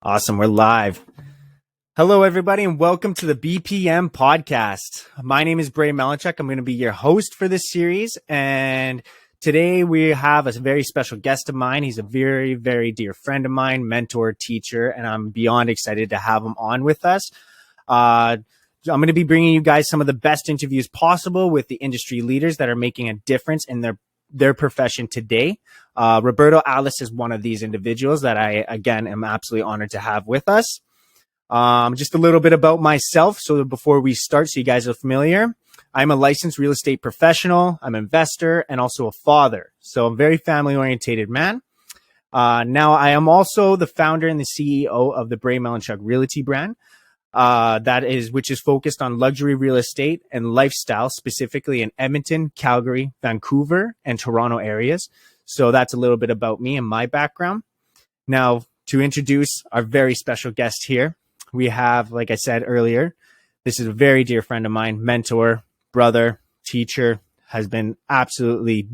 Awesome. We're live. Hello, everybody, and welcome to the BPM Podcast. My name is Bray Melnychuk. I'm going to be your host for this series. And today we have a very special guest of mine. He's a very, very dear friend of mine, mentor, teacher, and I'm beyond excited to have him on with us. I'm going to be bringing you guys some of the best interviews possible with the industry leaders that are making a difference in their profession today. Roberto Alas is one of these individuals that I, again, am absolutely honored to have with us. Just a little bit about myself. So before we start, so you guys are familiar, I'm a licensed real estate professional. I'm an investor and also a father. So I'm a very family oriented man. Now I am also the founder and the CEO of the Bray Melnychuk Realty brand. Which is focused on luxury real estate and lifestyle, specifically in Edmonton, Calgary, Vancouver, and Toronto areas. So that's a little bit about me and my background. Now, to introduce our very special guest here, we have, like I said earlier, this is a very dear friend of mine, mentor, brother, teacher, has been absolutely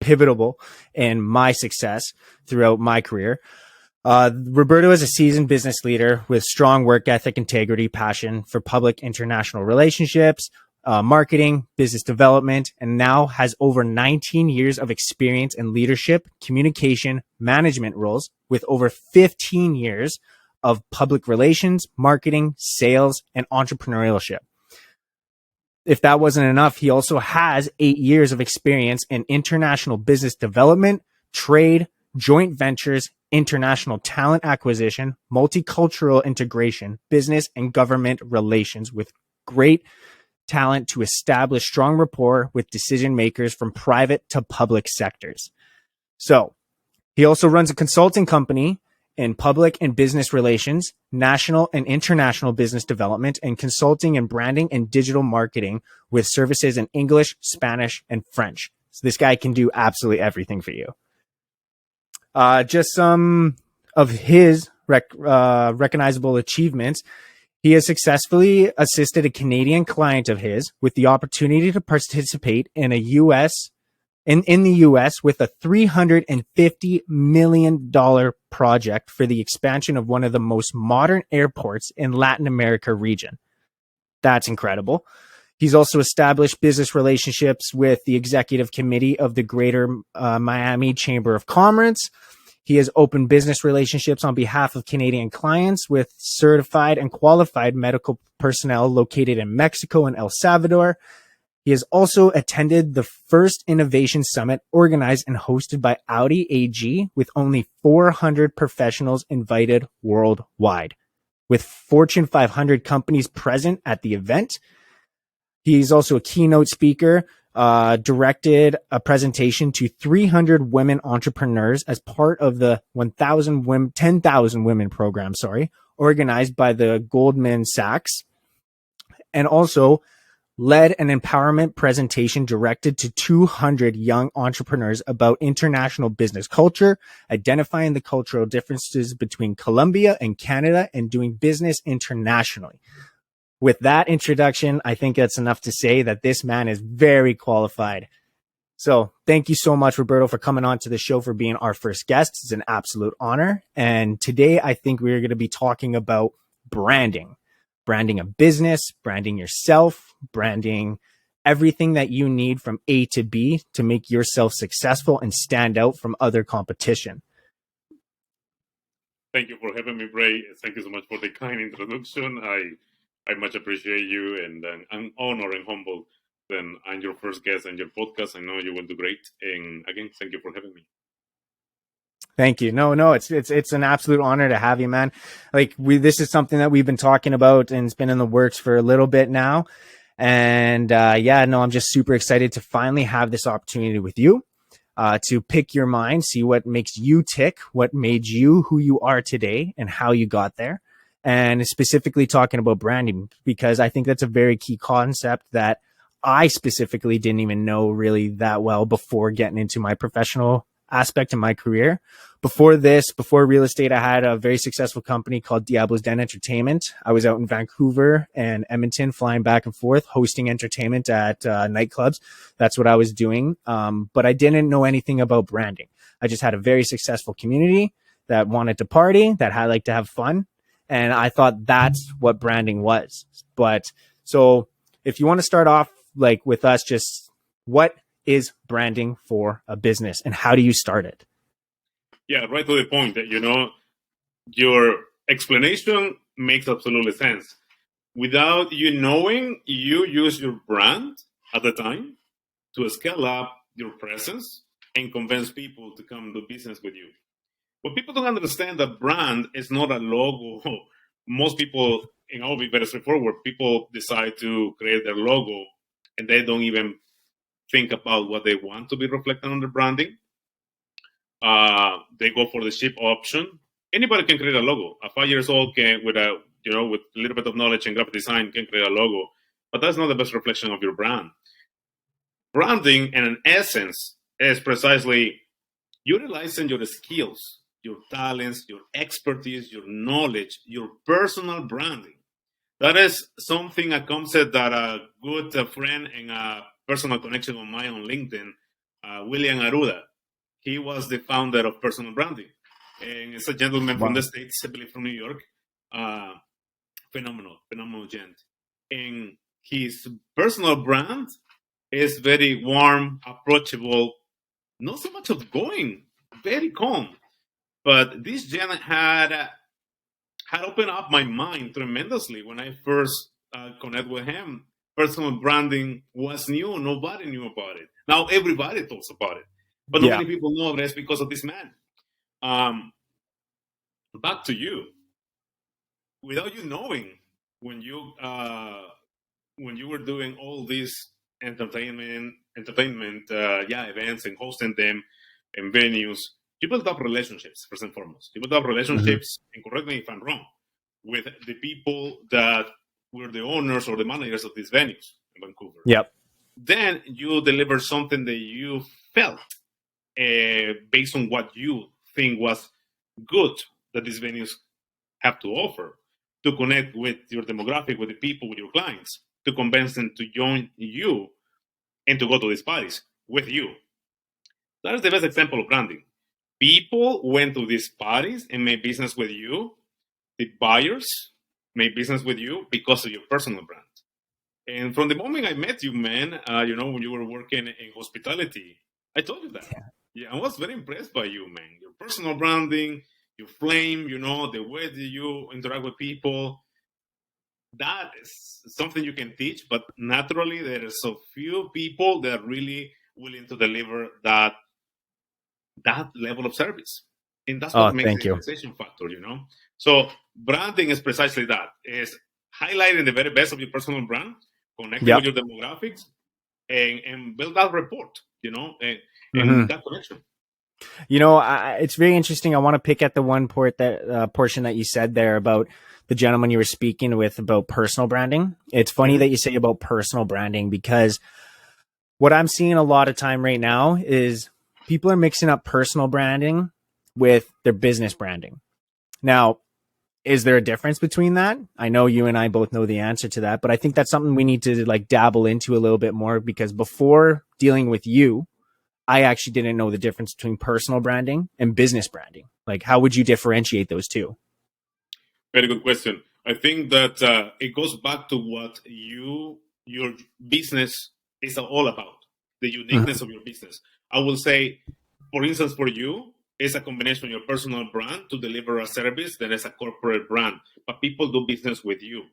pivotal in my success throughout my career. Roberto is a seasoned business leader with strong work ethic, integrity, passion for public international relationships, marketing, business development, and now has over 19 years of experience in leadership, communication, management roles with over 15 years of public relations, marketing, sales, and entrepreneurship. If that wasn't enough, he also has 8 years of experience in international business development, trade, joint ventures, international talent acquisition, multicultural integration, business and government relations with great talent to establish strong rapport with decision makers from private to public sectors. So he also runs a consulting company in public and business relations, national and international business development, and consulting and branding and digital marketing with services in English, Spanish, and French. So this guy can do absolutely everything for you. Just some of his recognizable achievements. He has successfully assisted a Canadian client of his with the opportunity to participate in the U.S. with a $350 million project for the expansion of one of the most modern airports in Latin America region. That's incredible. He's also established business relationships with the executive committee of the Greater Miami Chamber of Commerce. He has opened business relationships on behalf of Canadian clients with certified and qualified medical personnel located in Mexico and El Salvador. He has also attended the first innovation summit organized and hosted by Audi AG with only 400 professionals invited worldwide, with Fortune 500 companies present at the event. He's also a keynote speaker, directed a presentation to 300 women entrepreneurs as part of the 10,000 women program, organized by the Goldman Sachs, and also led an empowerment presentation directed to 200 young entrepreneurs about international business culture, identifying the cultural differences between Colombia and Canada, and doing business internationally. With that introduction, I think that's enough to say that this man is very qualified. So thank you so much, Roberto, for coming on to the show, for being our first guest. It's an absolute honor. And today, I think we're going to be talking about branding a business, branding yourself, branding everything that you need from A to B to make yourself successful and stand out from other competition. Thank you for having me, Bray. Thank you so much for the kind introduction. I much appreciate you, and I'm honored and humbled that I'm your first guest on your podcast. I know you will do great. And again, thank you for having me. Thank you. No, it's an absolute honor to have you, man. This is something that we've been talking about and it's been in the works for a little bit now. And I'm just super excited to finally have this opportunity with you, to pick your mind, see what makes you tick, what made you who you are today and how you got there. And specifically talking about branding, because I think that's a very key concept that I specifically didn't even know really that well before getting into my professional aspect in my career. Before real estate, I had a very successful company called Diablo's Den Entertainment. I was out in Vancouver and Edmonton, flying back and forth, hosting entertainment at nightclubs. That's what I was doing. But I didn't know anything about branding. I just had a very successful community that wanted to party, that had like to have fun. And I thought that's what branding was. But so if you want to start off like with us, just what is branding for a business and how do you start it? Yeah, right to the point that, your explanation makes absolutely sense. Without you knowing, you use your brand at the time to scale up your presence and convince people to come do business with you. But people don't understand that brand is not a logo. Most people, I'll be very straightforward, people decide to create their logo and they don't even think about what they want to be reflected on their branding. They go for the cheap option. Anybody can create a logo. A 5-year-old can, with a little bit of knowledge in graphic design, can create a logo, but that's not the best reflection of your brand. Branding, in an essence, is precisely utilizing your skills, your talents, your expertise, your knowledge, your personal branding. That is something, a concept that a good friend and a personal connection of mine on LinkedIn, William Aruda, he was the founder of personal branding. And it's a gentleman from the States, I believe from New York. Phenomenal gent. And his personal brand is very warm, approachable, not so much outgoing, very calm. But this gent had opened up my mind tremendously when I first connected with him. Personal branding was new. Nobody knew about it. Now everybody talks about it. But not many people know that's because of this man. Back to you. Without you knowing, when you were doing all these entertainment events and hosting them in venues, you build up relationships first and foremost. You build up relationships, and correct me if I'm wrong, with the people that were the owners or the managers of these venues in Vancouver. Yep. Then you deliver something that you felt based on what you think was good that these venues have to offer, to connect with your demographic, with the people, with your clients, to convince them to join you and to go to these parties with you. That is the best example of branding. People went to these parties and made business with you. The buyers made business with you because of your personal brand. And from the moment I met you, man, when you were working in hospitality, I told you that. Yeah, I was very impressed by you, man. Your personal branding, your flame, the way that you interact with people. That is something you can teach, but naturally there are so few people that are really willing to deliver that level of service. And that's what makes the differentiation factor, So branding is precisely that. Is highlighting the very best of your personal brand, connecting with your demographics, and build that rapport, and that connection. It's very interesting. I want to pick at the one portion that you said there about the gentleman you were speaking with about personal branding. It's funny that you say about personal branding, because what I'm seeing a lot of time right now is people are mixing up personal branding with their business branding. Now, is there a difference between that? I know you and I both know the answer to that, but I think that's something we need to like dabble into a little bit more, because before dealing with you, I actually didn't know the difference between personal branding and business branding. Like, how would you differentiate those two? Very good question. I think that it goes back to what your business is all about, the uniqueness of your business. I will say, for instance, for you, it's a combination of your personal brand to deliver a service that is a corporate brand. But people do business with you.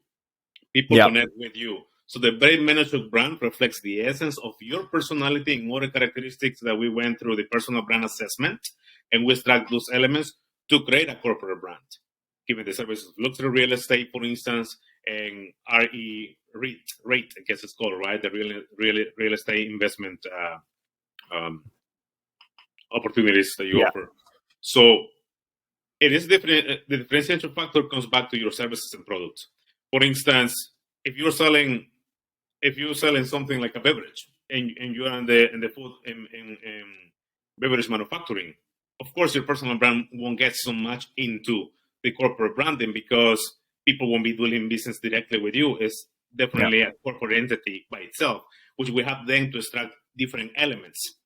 People connect with you. So the Bray Melnychuk brand reflects the essence of your personality and other characteristics that we went through the personal brand assessment, and we extract those elements to create a corporate brand. Given the services of luxury real estate, for instance, and REIT, I guess it's called, right? The real estate investment opportunities that you offer. So it is different. The differentiation factor comes back to your services and products. For instance, if you're selling something like a beverage, and you're in the food and beverage manufacturing, of course your personal brand won't get so much into the corporate branding, because people won't be doing business directly with you. It's definitely a corporate entity by itself, which we have then to extract different elements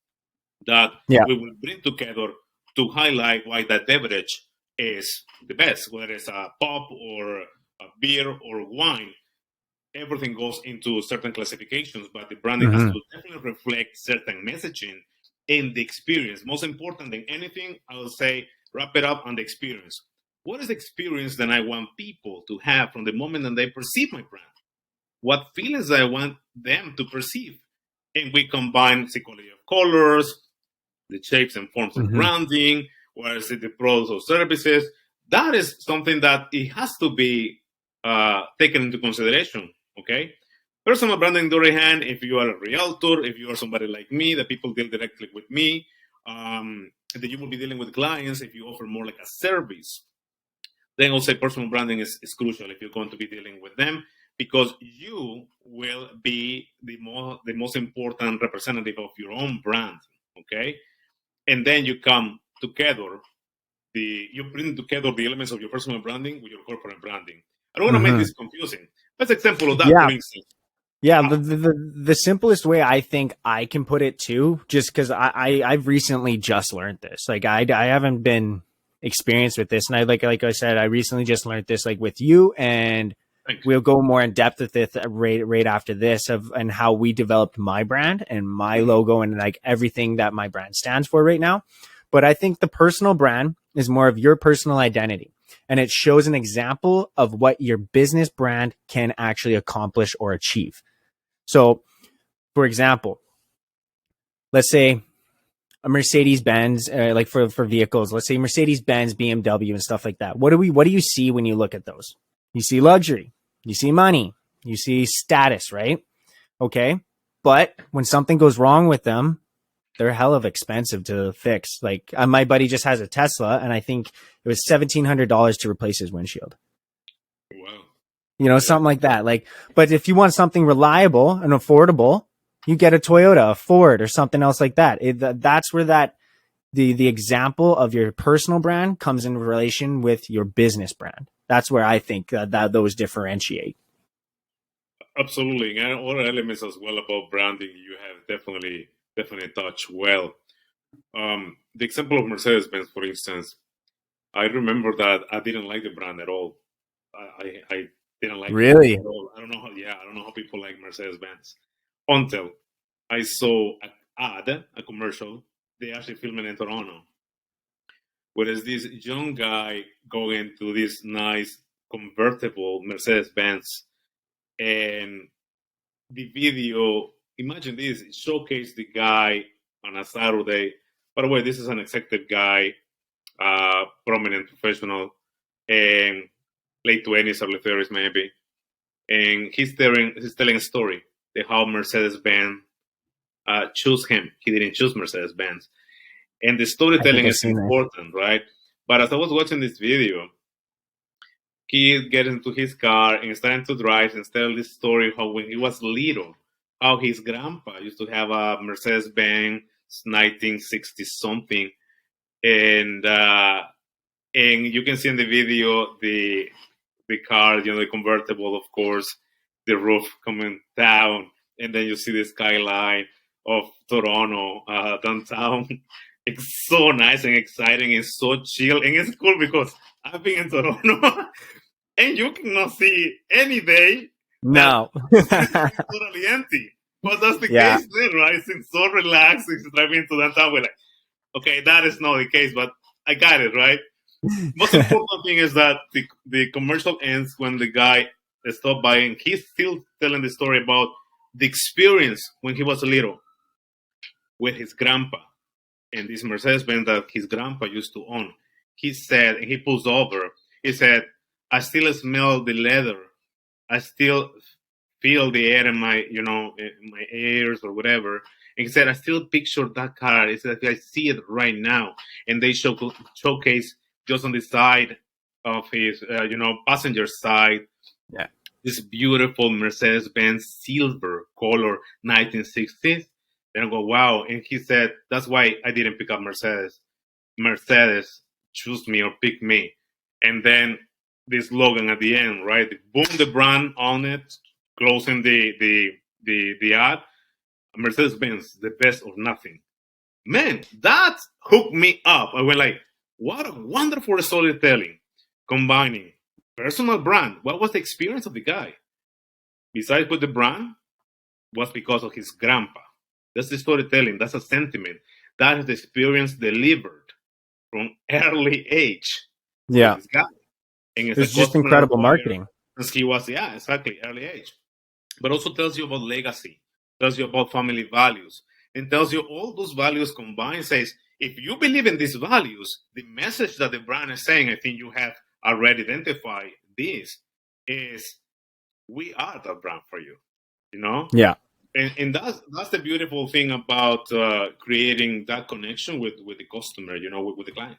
that we will bring together to highlight why that beverage is the best, whether it's a pop or a beer or wine. Everything goes into certain classifications, but the branding has to definitely reflect certain messaging in the experience. Most important than anything, I will say, wrap it up on the experience. What is the experience that I want people to have from the moment that they perceive my brand? What feelings I want them to perceive? And we combine psychology of colors, the shapes and forms of branding, where is it the products or services. That is something that it has to be taken into consideration. Okay, personal branding, on the other hand, if you are a realtor, if you are somebody like me, that people deal directly with me, that you will be dealing with clients if you offer more like a service. Then I'll say personal branding is crucial if you're going to be dealing with them, because you will be the most important representative of your own brand. Okay, and then you come together. You bring together the elements of your personal branding with your corporate branding. I don't want to make this confusing. Let's example of that, for instance. Yeah, the simplest way I think I can put it too, just because I've recently just learned this. Like I haven't been experienced with this, and I like I said, I recently just learned this like with you, and we'll go more in depth with it right after this and how we developed my brand and my logo and like everything that my brand stands for right now. But I think the personal brand is more of your personal identity, and it shows an example of what your business brand can actually accomplish or achieve. So, for example, let's say a Mercedes-Benz, like for vehicles, let's say Mercedes-Benz, BMW, and stuff like that. What do you see when you look at those? You see luxury, you see money, you see status, right? Okay. But when something goes wrong with them, they're hell of expensive to fix. Like my buddy just has a Tesla, and I think it was $1,700 to replace his windshield. Wow. You know, something like that. Like, but if you want something reliable and affordable, you get a Toyota, a Ford, or something else like that. That's where the example of your personal brand comes in relation with your business brand. That's where I think that those differentiate. Absolutely, and other elements as well about branding you have definitely touched well. The example of Mercedes-Benz, for instance, I remember that I didn't like the brand at all. I didn't like it Really? at all. I don't know how people like Mercedes-Benz until I saw a commercial. They actually filming in Toronto, whereas this young guy going to this nice convertible Mercedes-Benz, and the video, imagine this, it showcased the guy on a Saturday. By the way, this is an executive guy, prominent professional, and late 20s, early 30s maybe. And he's telling a story, how Mercedes-Benz chose him. He didn't choose Mercedes-Benz. And the storytelling is important, right? But as I was watching this video, he gets into his car and starting to drive and tell this story how when he was little, how his grandpa used to have a Mercedes-Benz 1960 something, and you can see in the video the car, the convertible, of course, the roof coming down, and then you see the skyline of Toronto downtown. It's so nice and exciting. It's so chill, and it's cool because I've been in Toronto, and you cannot see any day. No, it's totally empty. But that's the case there, right? It's so relaxed. It's driving into downtown. We're like, okay, that is not the case, but I got it, right? Most important thing is that the commercial ends when the guy stopped by, and he's still telling the story about the experience when he was little with his grandpa and this Mercedes-Benz that his grandpa used to own. He said, and he pulls over, he said, I still smell the leather. I still feel the air in my, in my ears or whatever. And he said, I still picture that car. He said, I see it right now. And they showcase just on the side of his, passenger side, this beautiful Mercedes-Benz silver color 1960s. And I go, wow. And he said, that's why I didn't pick up Mercedes. Mercedes choose me or pick me. And then this slogan at the end, right? Boom, the brand on it, closing the ad. Mercedes-Benz, the best of nothing. Man, that hooked me up. I went like, What a wonderful storytelling, combining personal brand. What was the experience of the guy? Besides with the brand, was because of his grandpa. That's the storytelling. That's a sentiment. That is the experience delivered from early age for Yeah. this guy. And as a It's just customer incredible acquire, marketing. since he was, yeah, exactly, early age. But also tells you about legacy, tells you about family values, and tells you all those values combined. Says, if you believe in these values, the message that the brand is saying, I think you have already identified this, is we are the brand for you, you know? Yeah. And that's the beautiful thing about creating that connection with the customer, with the client.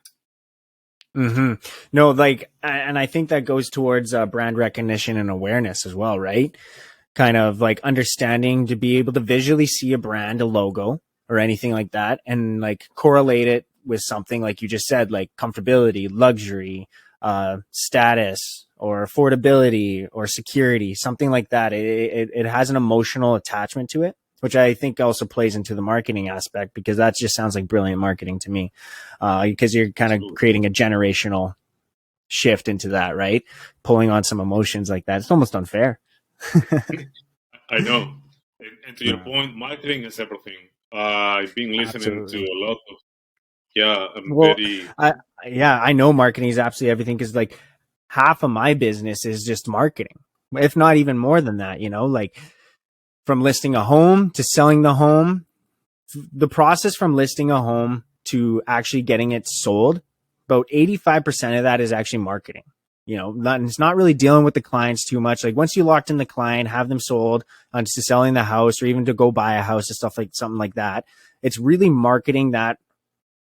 Mm-hmm. No, like, and I think that goes towards brand recognition and awareness as well, right? Kind of like understanding to be able to visually see a brand, a logo, or anything like that, and like correlate it with something like you just said, like comfortability, luxury, status, or affordability, or security, something like that. It has an emotional attachment to it, which I think also plays into the marketing aspect, because that just sounds like brilliant marketing to me, because you're kind of creating a generational shift into that, right? Pulling on some emotions like that. It's almost unfair. I know. And to your point, marketing is everything. I've been listening to Absolutely. a lot of, yeah, I'm Well, very, I know marketing is absolutely everything, because like half of my business is just marketing, if not even more than that, like from listing a home to selling the home, the process from listing a home to actually getting it sold, about 85% of that is actually marketing. It's not really dealing with the clients too much. Like once you locked in the client, have them sold to selling the house, or even to go buy a house and stuff, like something like that, it's really marketing that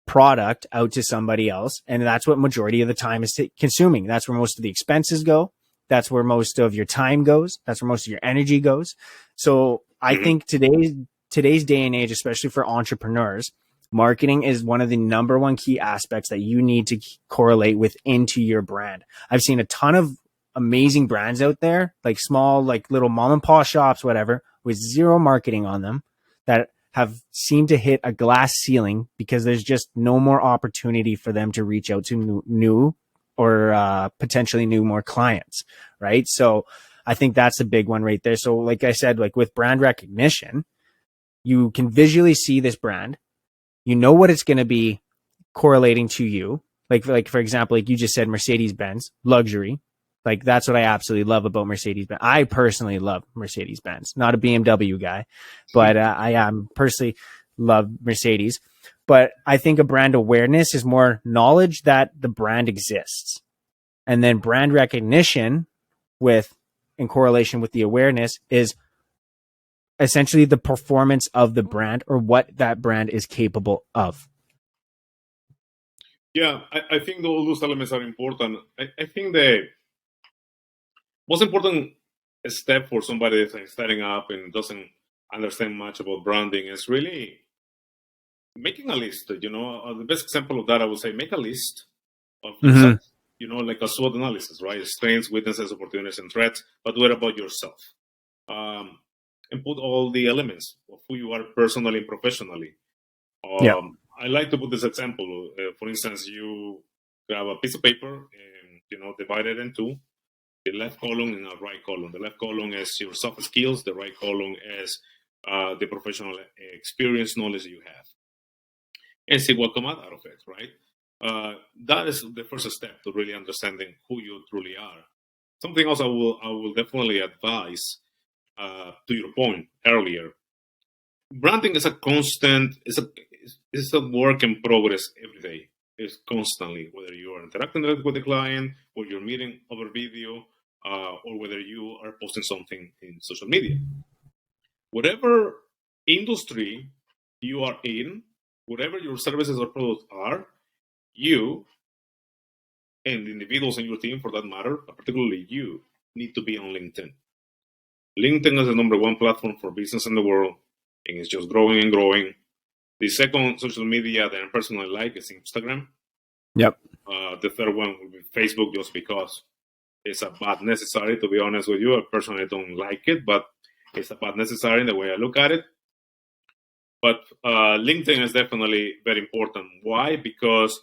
product out to somebody else. And that's what majority of the time is consuming. That's where most of the expenses go. That's where most of your time goes. That's where most of your energy goes. So I think today's day and age, especially for entrepreneurs, marketing is one of the number one key aspects that you need to correlate with into your brand. I've seen a ton of amazing brands out there, like small, like little mom and pop shops, whatever, with zero marketing on them, that have seemed to hit a glass ceiling, because there's just no more opportunity for them to reach out to new or potentially new more clients, right? So I think that's a big one right there. So like I said, like with brand recognition, you can visually see this brand, you know what it's going to be correlating to you. Like for example, like you just said, Mercedes-Benz, luxury. Like that's what I absolutely love about Mercedes-Benz. I personally love Mercedes-Benz, not a BMW guy, but I am personally love Mercedes. But I think a brand awareness is more knowledge that the brand exists, and then brand recognition with in correlation with the awareness is essentially the performance of the brand, or what that brand is capable of. yeah, I think all those elements are important. I think the most important step for somebody that's starting up and doesn't understand much about branding is really making a list. The best example of that, I would say, make a list of Mm-hmm. yourself. Like a SWOT analysis, right? Strengths, weaknesses, opportunities, and threats. But what about yourself? And put all the elements of who you are personally and professionally. Yeah. I like to put this example. For instance, you grab a piece of paper and divide it in two. The left column and a right column. The left column is your soft skills. The right column is the professional experience, knowledge you have, and see what come out of it. Right. That is the first step to really understanding who you truly are. Something else I will definitely advise, to your point earlier. Branding is a constant. It's a work in progress every day. It's constantly, whether you are interacting with the client, or you're meeting over video, or whether you are posting something in social media. Whatever industry you are in, whatever your services or products are, you and the individuals in your team, for that matter, particularly you, need to be on LinkedIn. LinkedIn is the number one platform for business in the world, and it's just growing and growing. The second social media that I personally like is Instagram. Yep. The third one would be Facebook, just because it's a bad necessary, to be honest with you. I personally don't like it, but it's a bad necessary in the way I look at it. But LinkedIn is definitely very important. Why? Because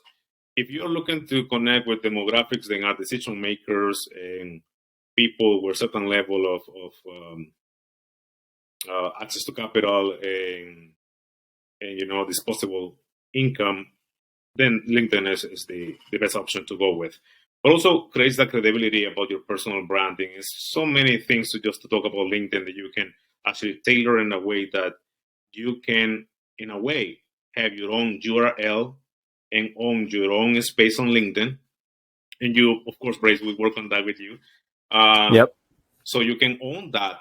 if you're looking to connect with demographics that are decision makers and people with a certain level of access to capital and disposable income, then LinkedIn is the best option to go with. But also creates that credibility about your personal branding. It's so many things to talk about LinkedIn that you can actually tailor in a way that you can, in a way, have your own URL and own your own space on LinkedIn. And you, of course, Brace, will work on that with you. Yep. So you can own that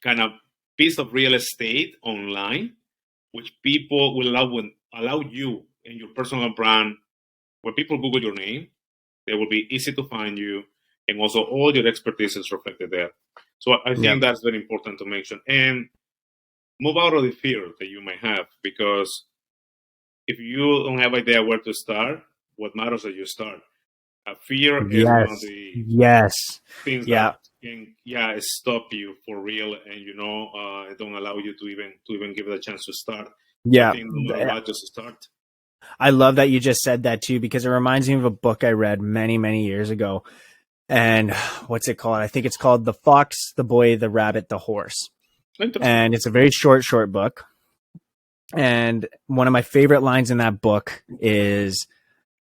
kind of piece of real estate online, which people will allow you and your personal brand. When people Google your name, they will be easy to find you, and also all your expertise is reflected there. So I think that's very important to mention. And move out of the fear that you may have, because if you don't have idea where to start, what matters is that you start. Fear is one of the things that can stop you for real, and don't allow you to even give it a chance to start. Yeah, I think no matter what, just start. I love that you just said that too, because it reminds me of a book I read many, many years ago. And what's it called? I think it's called The Fox, the Boy, the Rabbit, the Horse. And it's a very short book. And one of my favorite lines in that book is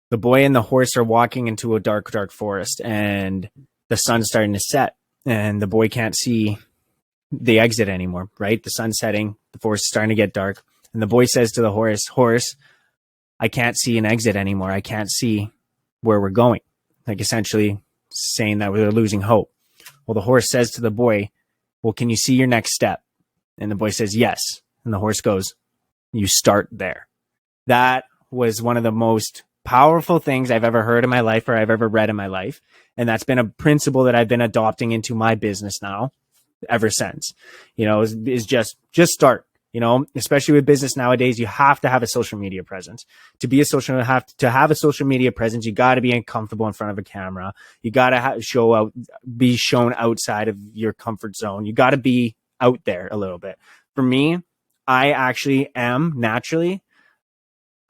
the boy and the horse are walking into a dark, dark forest, and the sun's starting to set, and the boy can't see the exit anymore, right? The sun's setting, the forest is starting to get dark. And the boy says to the horse, I can't see an exit anymore. I can't see where we're going. Like essentially saying that we're losing hope. Well, the horse says to the boy, well, can you see your next step? And the boy says, yes. And the horse goes, you start there. That was one of the most powerful things I've ever heard in my life, or I've ever read in my life. And that's been a principle that I've been adopting into my business now ever since, is just start. Especially with business nowadays, you have to have a social media presence. To have a social media presence, you got to be comfortable in front of a camera. You got to be shown outside of your comfort zone. You got to be out there a little bit. For me, I actually am naturally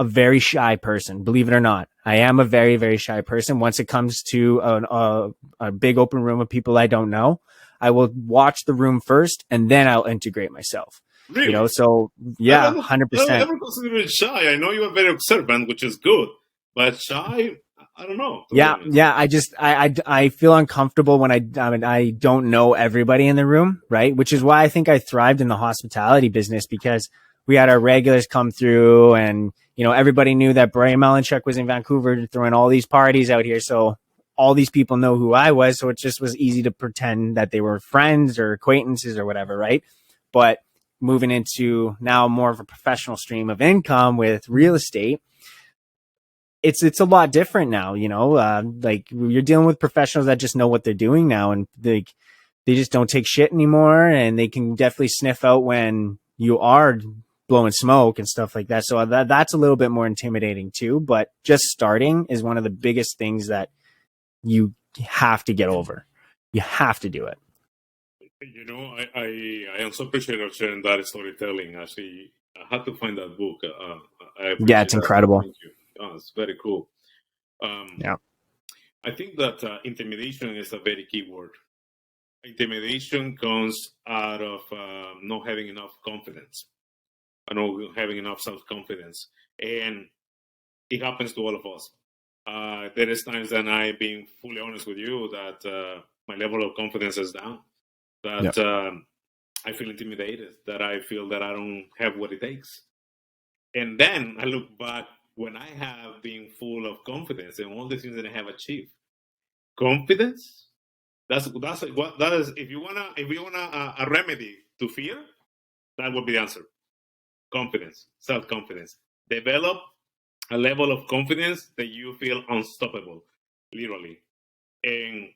a very shy person, believe it or not. I am a very, very shy person. Once it comes to a big open room of people I don't know, I will watch the room first and then I'll integrate myself. Really? So yeah, 100%. I never considered it shy. I know you are very observant, which is good, but shy, I don't know. Yeah. I feel uncomfortable when I don't know everybody in the room, right? Which is why I think I thrived in the hospitality business, because we had our regulars come through, and everybody knew that Bray Melnychuk was in Vancouver throwing all these parties out here. So all these people know who I was. So it just was easy to pretend that they were friends or acquaintances or whatever, right? But moving into now more of a professional stream of income with real estate, it's a lot different now, like you're dealing with professionals that just know what they're doing now, and they just don't take shit anymore, and they can definitely sniff out when you are blowing smoke and stuff like that. So that's a little bit more intimidating too, but just starting is one of the biggest things that you have to get over. You have to do it. I am so appreciative of sharing that storytelling. Actually, I had to find that book. Yeah, it's incredible. Thank you. Oh, it's very cool. I think that intimidation is a very key word. Intimidation comes out of not having enough confidence, not having enough self-confidence, and it happens to all of us. There is times that I, being fully honest with you, that my level of confidence is down. That I feel intimidated, that I feel that I don't have what it takes. And then I look back when I have been full of confidence and all the things that I have achieved. Confidence, that's what that is. If you wanna a remedy to fear, that would be the answer. Confidence, self-confidence. Develop a level of confidence that you feel unstoppable, literally. And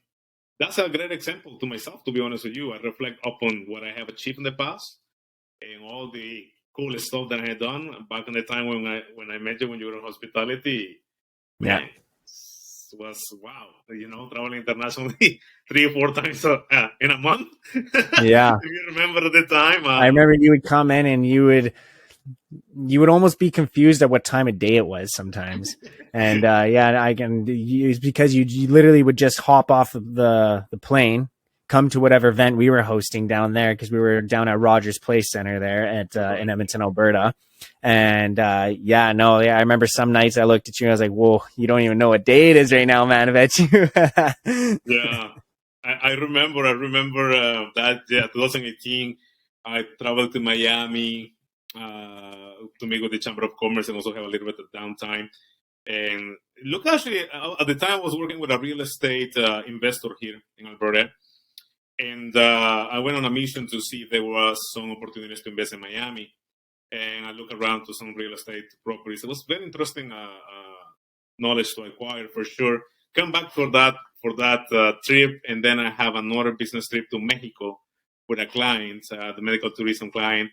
that's a great example to myself, to be honest with you. I reflect upon what I have achieved in the past and all the cool stuff that I had done back in the time when I met you when you were in hospitality. Man, was wow. Traveling internationally 3 or 4 times in a month. Yeah. If you remember at the time. I remember you would come in and you would you would almost be confused at what time of day it was sometimes. And I can use because you literally would just hop off of the plane, come to whatever event we were hosting down there, because we were down at Rogers Place Center there at in Edmonton, Alberta. And I remember some nights I looked at you and I was like, whoa, you don't even know what day it is right now, man. I bet you. Yeah, I remember that, 2018, I traveled to Miami to meet with the Chamber of Commerce and also have a little bit of downtime. And look, actually, at the time I was working with a real estate investor here in Alberta. And I went on a mission to see if there was some opportunities to invest in Miami. And I looked around to some real estate properties. It was very interesting knowledge to acquire for sure. Come back for that trip, and then I have another business trip to Mexico with a client, the medical tourism client.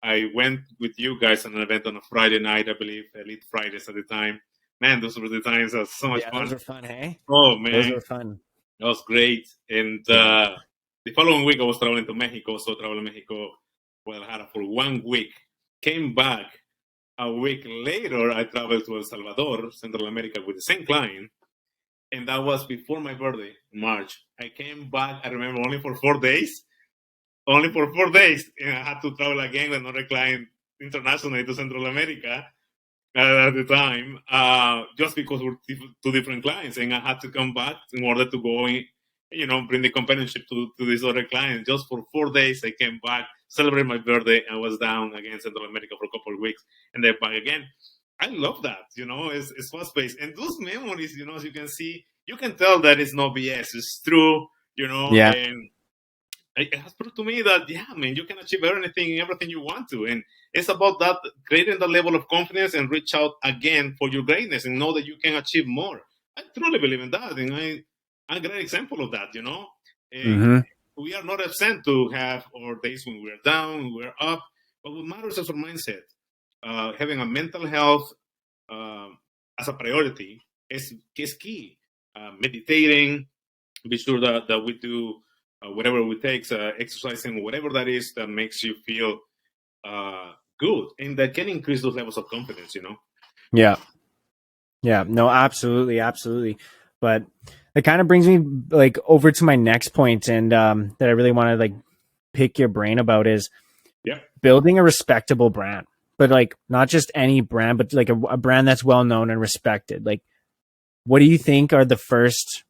I went with you guys on an event on a Friday night, I believe, Elite Fridays at the time. Man, those were the times that was so much fun. Those were fun, hey? Oh, man. Those were fun. That was great. And the following week, I was traveling to Mexico, so traveled to Mexico, Guadalajara for 1 week. Came back a week later. I traveled to El Salvador, Central America, with the same client, and that was before my birthday, March. I came back, I remember, only for 4 days. Only for 4 days, and I had to travel again with another client internationally to Central America at the time, just because we're two different clients, and I had to come back in order to go in, bring the companionship to this other client. Just for 4 days, I came back, celebrated my birthday, and was down again in Central America for a couple of weeks, and then back again. I love that, it's fast-paced. And those memories, as you can see, you can tell that it's no BS. It's true, Yeah. And it has proved to me that, you can achieve everything you want to. And it's about that, creating that level of confidence and reach out again for your greatness and know that you can achieve more. I truly believe in that. And I'm a great example of that, And we are not absent to have our days when we're down, we're up. But what matters is our mindset. Having a mental health as a priority is key. Meditating, be sure that we do whatever it takes, exercising, whatever that is that makes you feel good, and that can increase those levels of confidence, Yeah. No, absolutely. But it kind of brings me over to my next point, and that I really want to pick your brain about is building a respectable brand, but not just any brand, but a brand that's well known and respected. What do you think are the first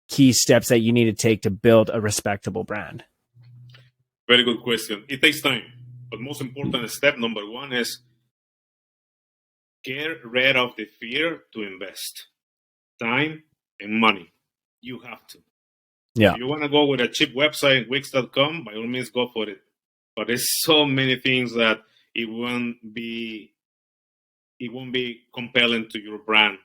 key steps that you need to take to build a respectable brand? Very good question. It takes time, but most important step number 1 is get rid of the fear to invest time and money. You have to. Yeah. If you want to go with a cheap website, Wix.com, by all means, go for it. But there's so many things that it won't be compelling to your brand.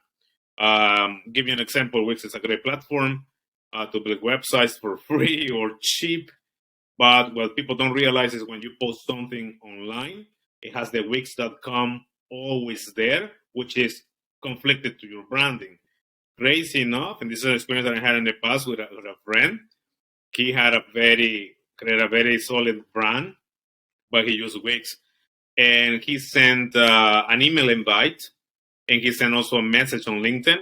Give you an example. Wix is a great platform to build websites for free or cheap. But what people don't realize is when you post something online, it has the Wix.com always there, which is conflicted to your branding. Crazy enough, and this is an experience that I had in the past with a friend. He had created a very solid brand, but he used Wix. And he sent an email invite, and he sent also a message on LinkedIn.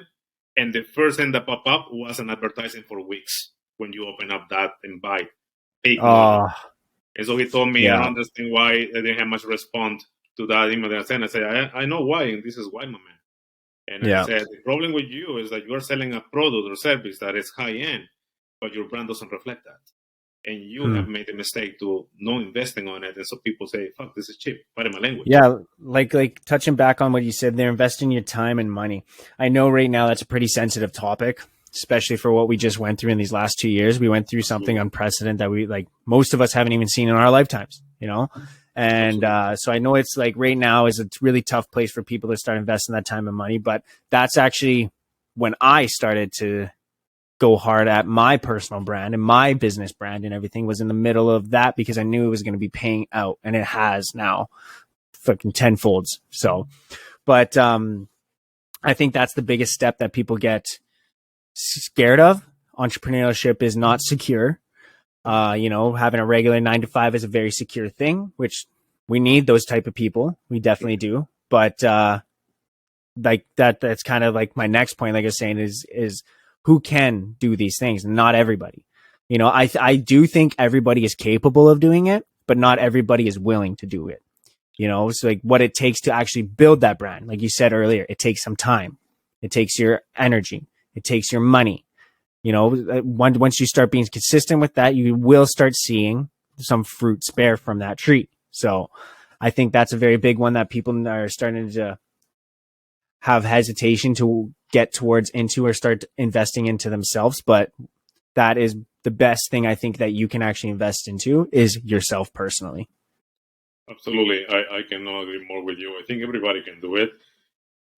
And the first thing that popped up was an advertising for Wix when you open up that invite. And so he told me, I don't understand why they didn't have much response to that email that I sent. I said, I know why, and this is why, my man. And I said, the problem with you is that you're selling a product or service that is high-end, but your brand doesn't reflect that. And you have made the mistake to not investing on it. And so people say, fuck, this is cheap. Pardon my language. Yeah, like touching back on what you said, they're investing your time and money. I know right now that's a pretty sensitive topic, especially for what we just went through in these last 2 years. We went through something unprecedented that we most of us haven't even seen in our lifetimes, And so I know it's right now is a really tough place for people to start investing that time and money. But that's actually when I started to go hard at my personal brand and my business brand and everything was in the middle of that, because I knew it was going to be paying out, and it has now fucking tenfolds. So, but I think that's the biggest step that people get scared of. Entrepreneurship is not secure. Having a regular 9 to 5 is a very secure thing, which we need those type of people. We definitely do. But like that's kind of like my next point, like I was saying, is who can do these things? Not everybody. I do think everybody is capable of doing it, but not everybody is willing to do it. So like what it takes to actually build that brand. Like you said earlier, it takes some time. It takes your energy. It takes your money. Once you start being consistent with that, you will start seeing some fruits bear from that tree. So I think that's a very big one that people are starting to have hesitation to get towards into or start investing into themselves. But that is the best thing I think that you can actually invest into is yourself personally. Absolutely. I cannot agree more with you. I think everybody can do it.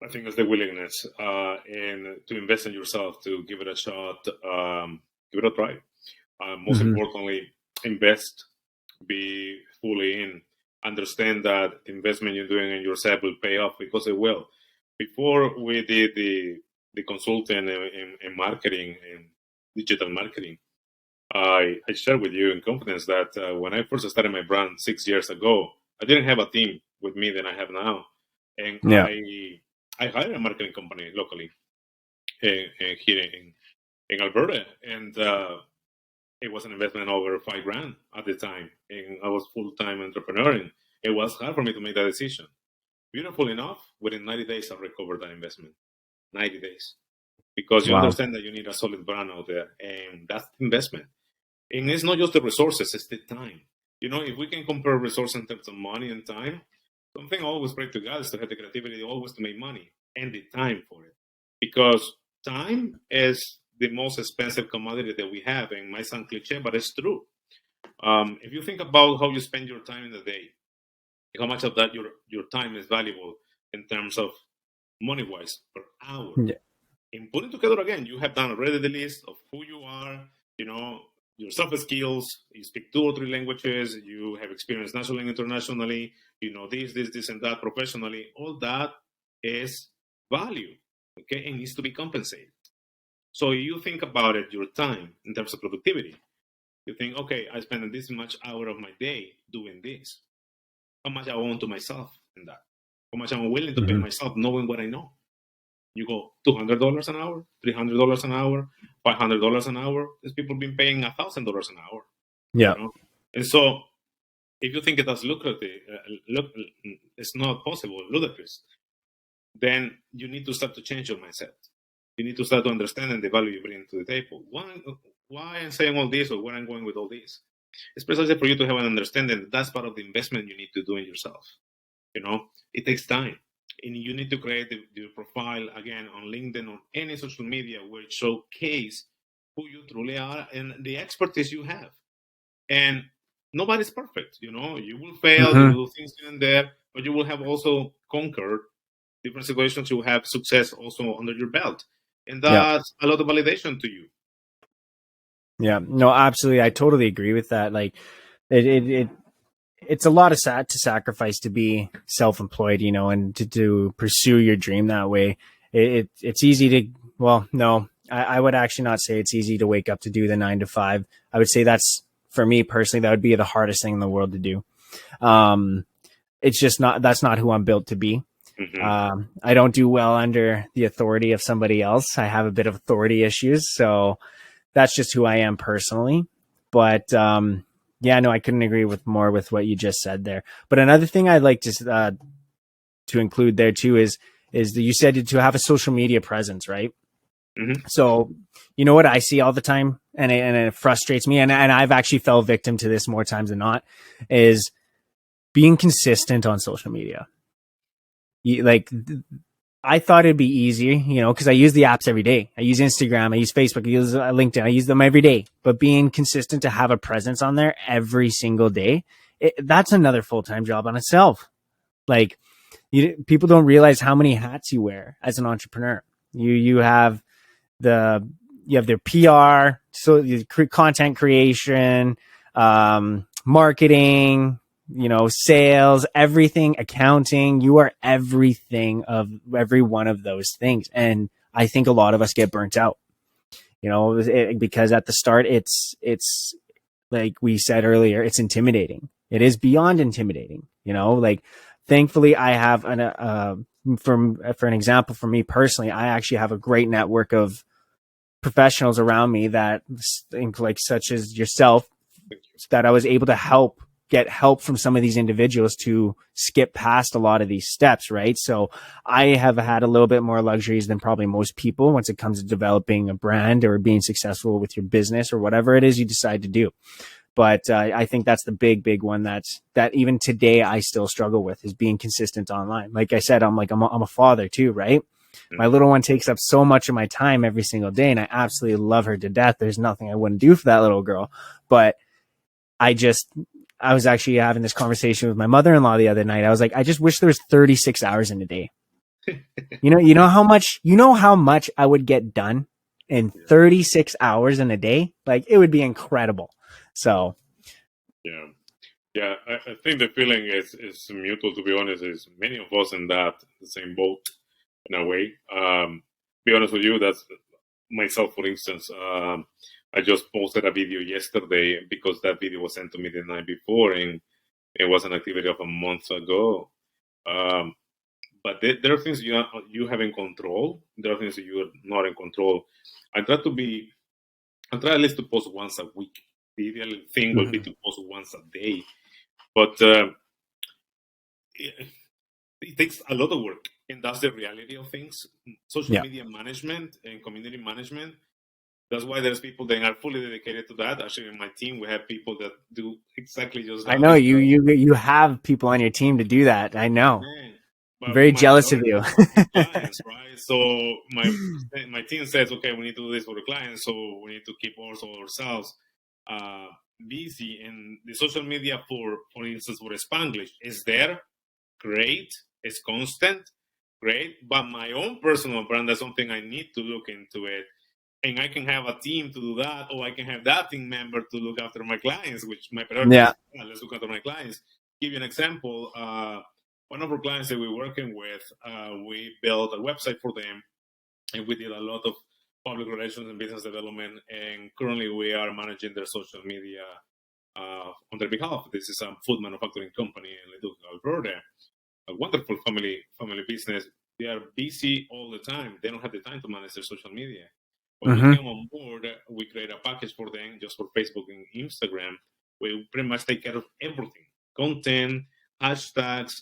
I think it's the willingness and to invest in yourself, to give it a shot, give it a try. Most importantly, invest, be fully in, understand that the investment you're doing in yourself will pay off because it will. Before we did the consulting in marketing and digital marketing, I shared with you in confidence that when I first started my brand 6 years ago, I didn't have a team with me that I have now. And I hired a marketing company locally here in Alberta. And it was an investment over $5,000 at the time. And I was full-time entrepreneur. And it was hard for me to make that decision. Beautiful enough, within 90 days, I recovered that investment. 90 days. Because you understand that you need a solid brand out there. And that's the investment. And it's not just the resources, it's the time. If we can compare resources in terms of money and time, something I always pray to God is to have the creativity always to make money and the time for it. Because time is the most expensive commodity that we have. And it might sound cliche, but it's true. If you think about how you spend your time in the day, how much of that your time is valuable in terms of money-wise per hour. Yeah. And putting together again, you have done already the list of who you are, your soft skills, you speak 2 or 3 languages, you have experience nationally and internationally, this and that professionally. All that is value, okay, and needs to be compensated. So you think about it, your time in terms of productivity. You think, okay, I spend this much hour of my day doing this. How much I owe to myself in that? How much I'm willing to pay myself knowing what I know? You go $200 an hour, $300 an hour, $500 an hour. There's people been paying $1,000 an hour. Yeah. And so if you think it as lucrative, it's not possible, ludicrous, then you need to start to change your mindset. You need to start to understand the value you bring to the table. Why I'm saying all this or where I'm going with all this? It's precisely for you to have an understanding that that's part of the investment you need to do in yourself. It takes time. And you need to create your profile, again, on LinkedIn, on any social media where it showcase who you truly are and the expertise you have. And nobody's perfect, you will fail, you will do things here and there, but you will have also conquered different situations. You will have success also under your belt. And that's a lot of validation to you. Yeah, no, absolutely. I totally agree with that. Like it's a lot of to sacrifice to be self-employed, and to pursue your dream that way. It's easy to, well, no, I would actually not say it's easy to wake up to do the 9 to 5. I would say that's, for me personally, that would be the hardest thing in the world to do. It's just that's not who I'm built to be. I don't do well under the authority of somebody else. I have a bit of authority issues. So that's just who I am personally. But, yeah, no, I couldn't agree more with what you just said there. But another thing I'd like to include there too is that you said to have a social media presence, right? So, you know what I see all the time, and it frustrates me, and I've actually fell victim to this more times than not, is being consistent on social media. I thought it'd be easy, because I use the apps every day. I use Instagram, I use Facebook, I use LinkedIn, I use them every day. But being consistent to have a presence on there every single day, that's another full-time job on itself. People don't realize how many hats you wear as an entrepreneur. You have their PR, so content creation, marketing, sales, everything, accounting. You are everything of every one of those things. And I think a lot of us get burnt out, because at the start, it's like we said earlier, it's intimidating. It is beyond intimidating, like thankfully I have for an example, for me personally, I actually have a great network of professionals around me that like such as yourself, that I was able to get help from some of these individuals to skip past a lot of these steps. Right. So I have had a little bit more luxuries than probably most people once it comes to developing a brand or being successful with your business or whatever it is you decide to do. But I think that's the big one that even today I still struggle with, is being consistent online. Like I said, I'm a father too, right? My little one takes up so much of my time every single day, and I absolutely love her to death. There's nothing I wouldn't do for that little girl. But I was actually having this conversation with my mother-in-law the other night. I was like, I just wish there was 36 hours in a day. You know how much I would get done in 36 hours in a day? Like, it would be incredible. So, yeah, I think the feeling is mutual. To be honest, is many of us in the same boat in a way. Be honest with you, that's myself, for instance. I just posted a video yesterday because that video was sent to me the night before, and it was an activity of a month ago. But there are things you have in control. There are things that you are not in control. I try at least to post once a week. The ideal thing will be to post once a day, but it takes a lot of work, and that's the reality of things. Social media management and community management. That's why there's people that are fully dedicated to that. Actually, in my team, we have people that do exactly just that. I know you have people on your team to do that. I know. I'm very jealous of you. Clients, right? So my team says, okay, we need to do this for the clients, so we need to keep also ourselves busy. And the social media, for instance, for Spanglish is there, great, it's constant, great. But my own personal brand, that's something I need to look into it. And I can have a team to do that, or I can have that team member to look after my clients, which my priority is, let's look after my clients. Give you an example. One of our clients that we're working with, we built a website for them, and we did a lot of public relations and business development. And currently, we are managing their social media on their behalf. This is a food manufacturing company in Leduc, Alberta. A wonderful family business. They are busy all the time. They don't have the time to manage their social media. When we came on board, we created a package for them just for Facebook and Instagram. We pretty much take care of everything: content, hashtags,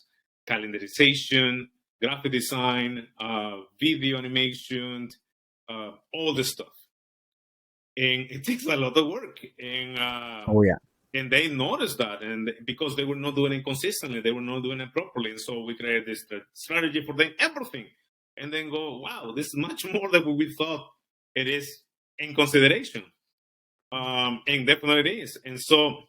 calendarization, graphic design, video animation, all this stuff. And it takes a lot of work. And and they noticed that, and because they were not doing it consistently, they were not doing it properly. And so we created this strategy for them, everything. And then go, wow, this is much more than we thought it is in consideration. And definitely it is. And so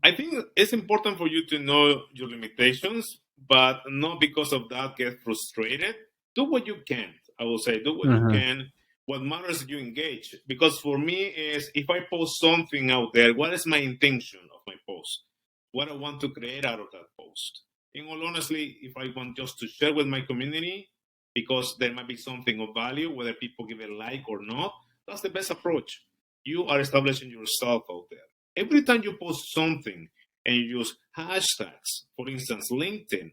I think it's important for you to know your limitations, but not because of that get frustrated. Do what you can. I will say, do what you can. What matters is you engage. Because for me is, if I post something out there, what is my intention of my post? What I want to create out of that post? In all honesty, if I want just to share with my community, because there might be something of value, whether people give it a like or not, that's the best approach. You are establishing yourself out there. Every time you post something and you use hashtags, for instance, LinkedIn,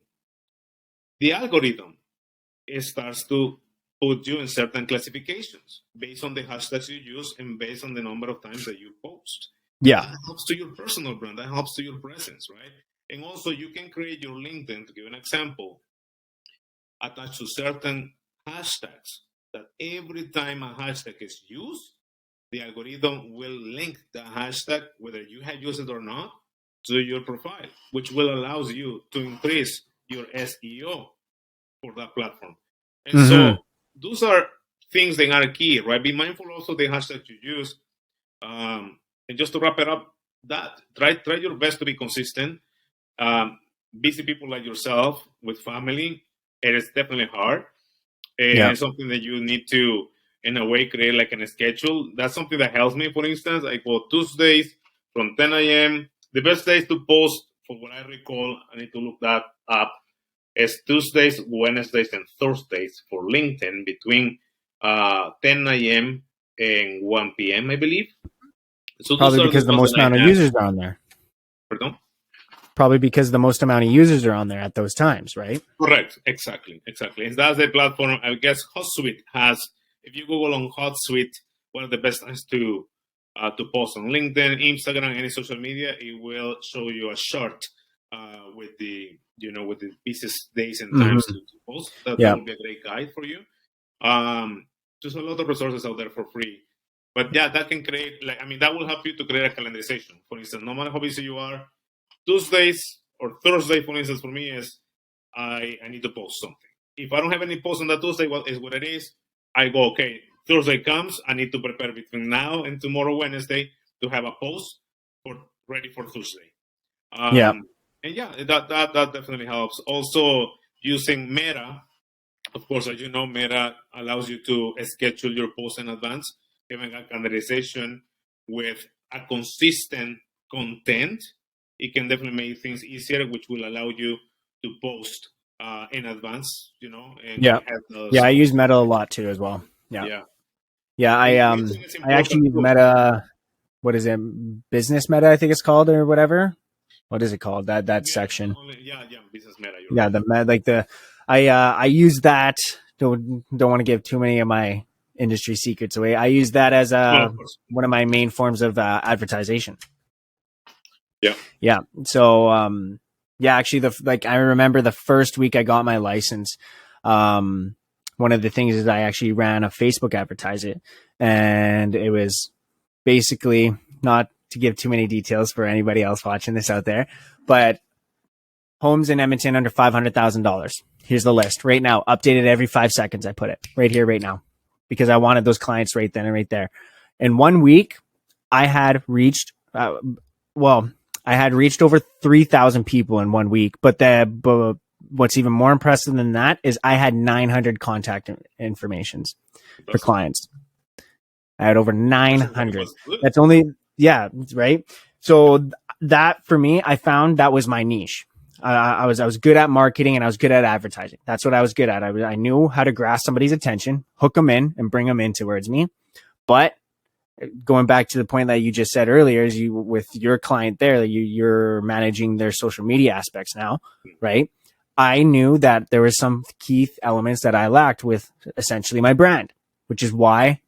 the algorithm starts to put you in certain classifications based on the hashtags you use and based on the number of times that you post. Yeah. That helps to your personal brand. That helps to your presence, right? And also you can create your LinkedIn, to give an example, attached to certain hashtags, that every time a hashtag is used, the algorithm will link the hashtag, whether you have used it or not, to your profile, which will allow you to increase your SEO for that platform. And so those are things that are key, right? Be mindful also the hashtags you use. And just to wrap it up, that try your best to be consistent. Busy people like yourself with family, it is definitely hard. And it's something that you need to, in a way, create like a schedule. That's something that helps me. For instance, I go Tuesdays from 10 a.m. The best days to post, for what I recall, I need to look that up, is Tuesdays, Wednesdays, and Thursdays for LinkedIn between 10 a.m. and 1 p.m., I believe. So probably because the most amount of users are on there. Pardon? Probably because the most amount of users are on there at those times, right? Correct. Exactly. And that's the platform. I guess HotSuite has. If you Google on HotSuite, one of the best times to post on LinkedIn, Instagram, any social media, it will show you a chart with the busiest days and times to post. That will be a great guide for you. There's a lot of resources out there for free. But yeah, that can create that will help you to create a calendarization. For instance, no matter how busy you are, Tuesdays or Thursday, for instance, for me is I need to post something. If I don't have any post on that Tuesday, what it is, I go, okay, Thursday comes, I need to prepare between now and tomorrow, Wednesday, to have a post ready for Tuesday. And yeah, that definitely helps. Also, using Meta, of course, as you know, Meta allows you to schedule your posts in advance, having a calendarization with a consistent content. It can definitely make things easier, which will allow you to post in advance, and I use Meta a lot too as well. I actually use Meta. What is it? Business Meta, I think it's called, or whatever. What is it called? That section. Business Meta. I use that. Don't want to give too many of my industry secrets away. I use that as one of my main forms of advertising. Yeah. So, actually, I remember the first week I got my license. One of the things is I actually ran a Facebook advertisement, and it was basically, not to give too many details for anybody else watching this out there, but homes in Edmonton under $500,000. Here's the list right now, updated every 5 seconds. I put it right here, right now, because I wanted those clients right then and right there. In 1 week, I had reached, over 3,000 people in 1 week. But what's even more impressive than that is I had 900 contact informations for clients. I had over 900. That's only, right. So that, for me, I found that was my niche. I was good at marketing, and I was good at advertising. That's what I was good at. I knew how to grasp somebody's attention, hook them in, and bring them in towards me. But going back to the point that you just said earlier, is with your client there, you're managing their social media aspects now, right? I knew that there were some key elements that I lacked with essentially my brand, which is why,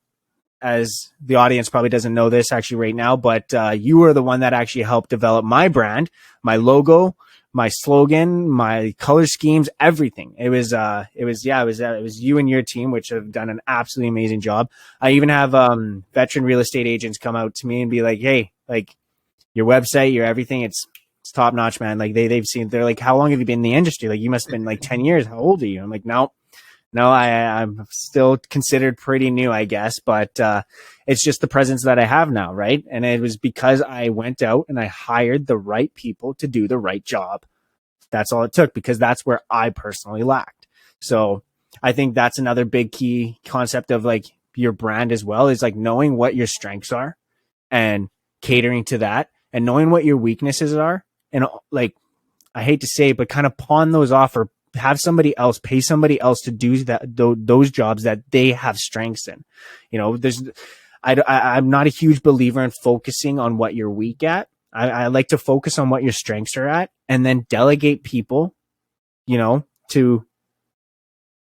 as the audience probably doesn't know this actually right now, but you were the one that actually helped develop my brand, my logo, my slogan, my color schemes, everything. It was you and your team, which have done an absolutely amazing job. I even have veteran real estate agents come out to me and be like, "Hey, like, your website, your everything, it's top notch, man." Like they've seen, they're like, "How long have you been in the industry? Like, you must have been like 10 years. How old are you?" I'm like, No, I'm still considered pretty new, I guess, but it's just the presence that I have now, right? And it was because I went out and I hired the right people to do the right job. That's all it took, because that's where I personally lacked. So I think that's another big key concept of like your brand as well, is like knowing what your strengths are and catering to that, and knowing what your weaknesses are. And like, I hate to say it, but kind of pawn those off, or have somebody else, pay somebody else to do those jobs that they have strengths in. I'm not a huge believer in focusing on what you're weak at. I like to focus on what your strengths are at, and then delegate people, to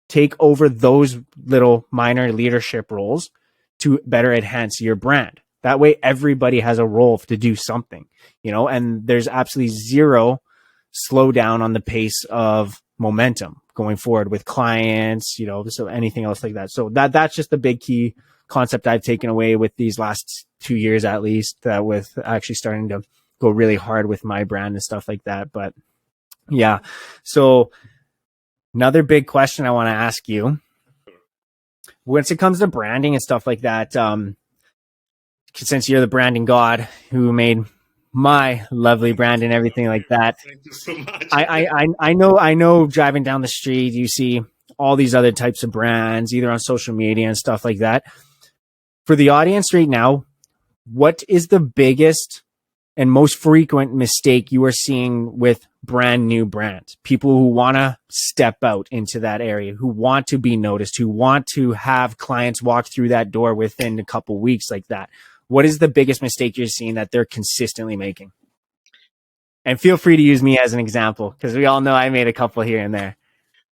take over those little minor leadership roles to better enhance your brand. That way, everybody has a role to do something, and there's absolutely zero slow down on the pace of momentum going forward with clients, so anything else like that. So that's just the big key concept I've taken away with these last 2 years, at least, that with actually starting to go really hard with my brand and stuff like that. But yeah, so another big question I want to ask you, once it comes to branding and stuff like that, since you're the branding god who made my lovely brand and everything like that. Thank you so much. I know driving down the street, you see all these other types of brands, either on social media and stuff like that. For the audience right now, what is the biggest and most frequent mistake you are seeing with brand new brands? People who want to step out into that area, who want to be noticed, who want to have clients walk through that door within a couple weeks like that. What is the biggest mistake you're seeing that they're consistently making? And feel free to use me as an example, because we all know I made a couple here and there.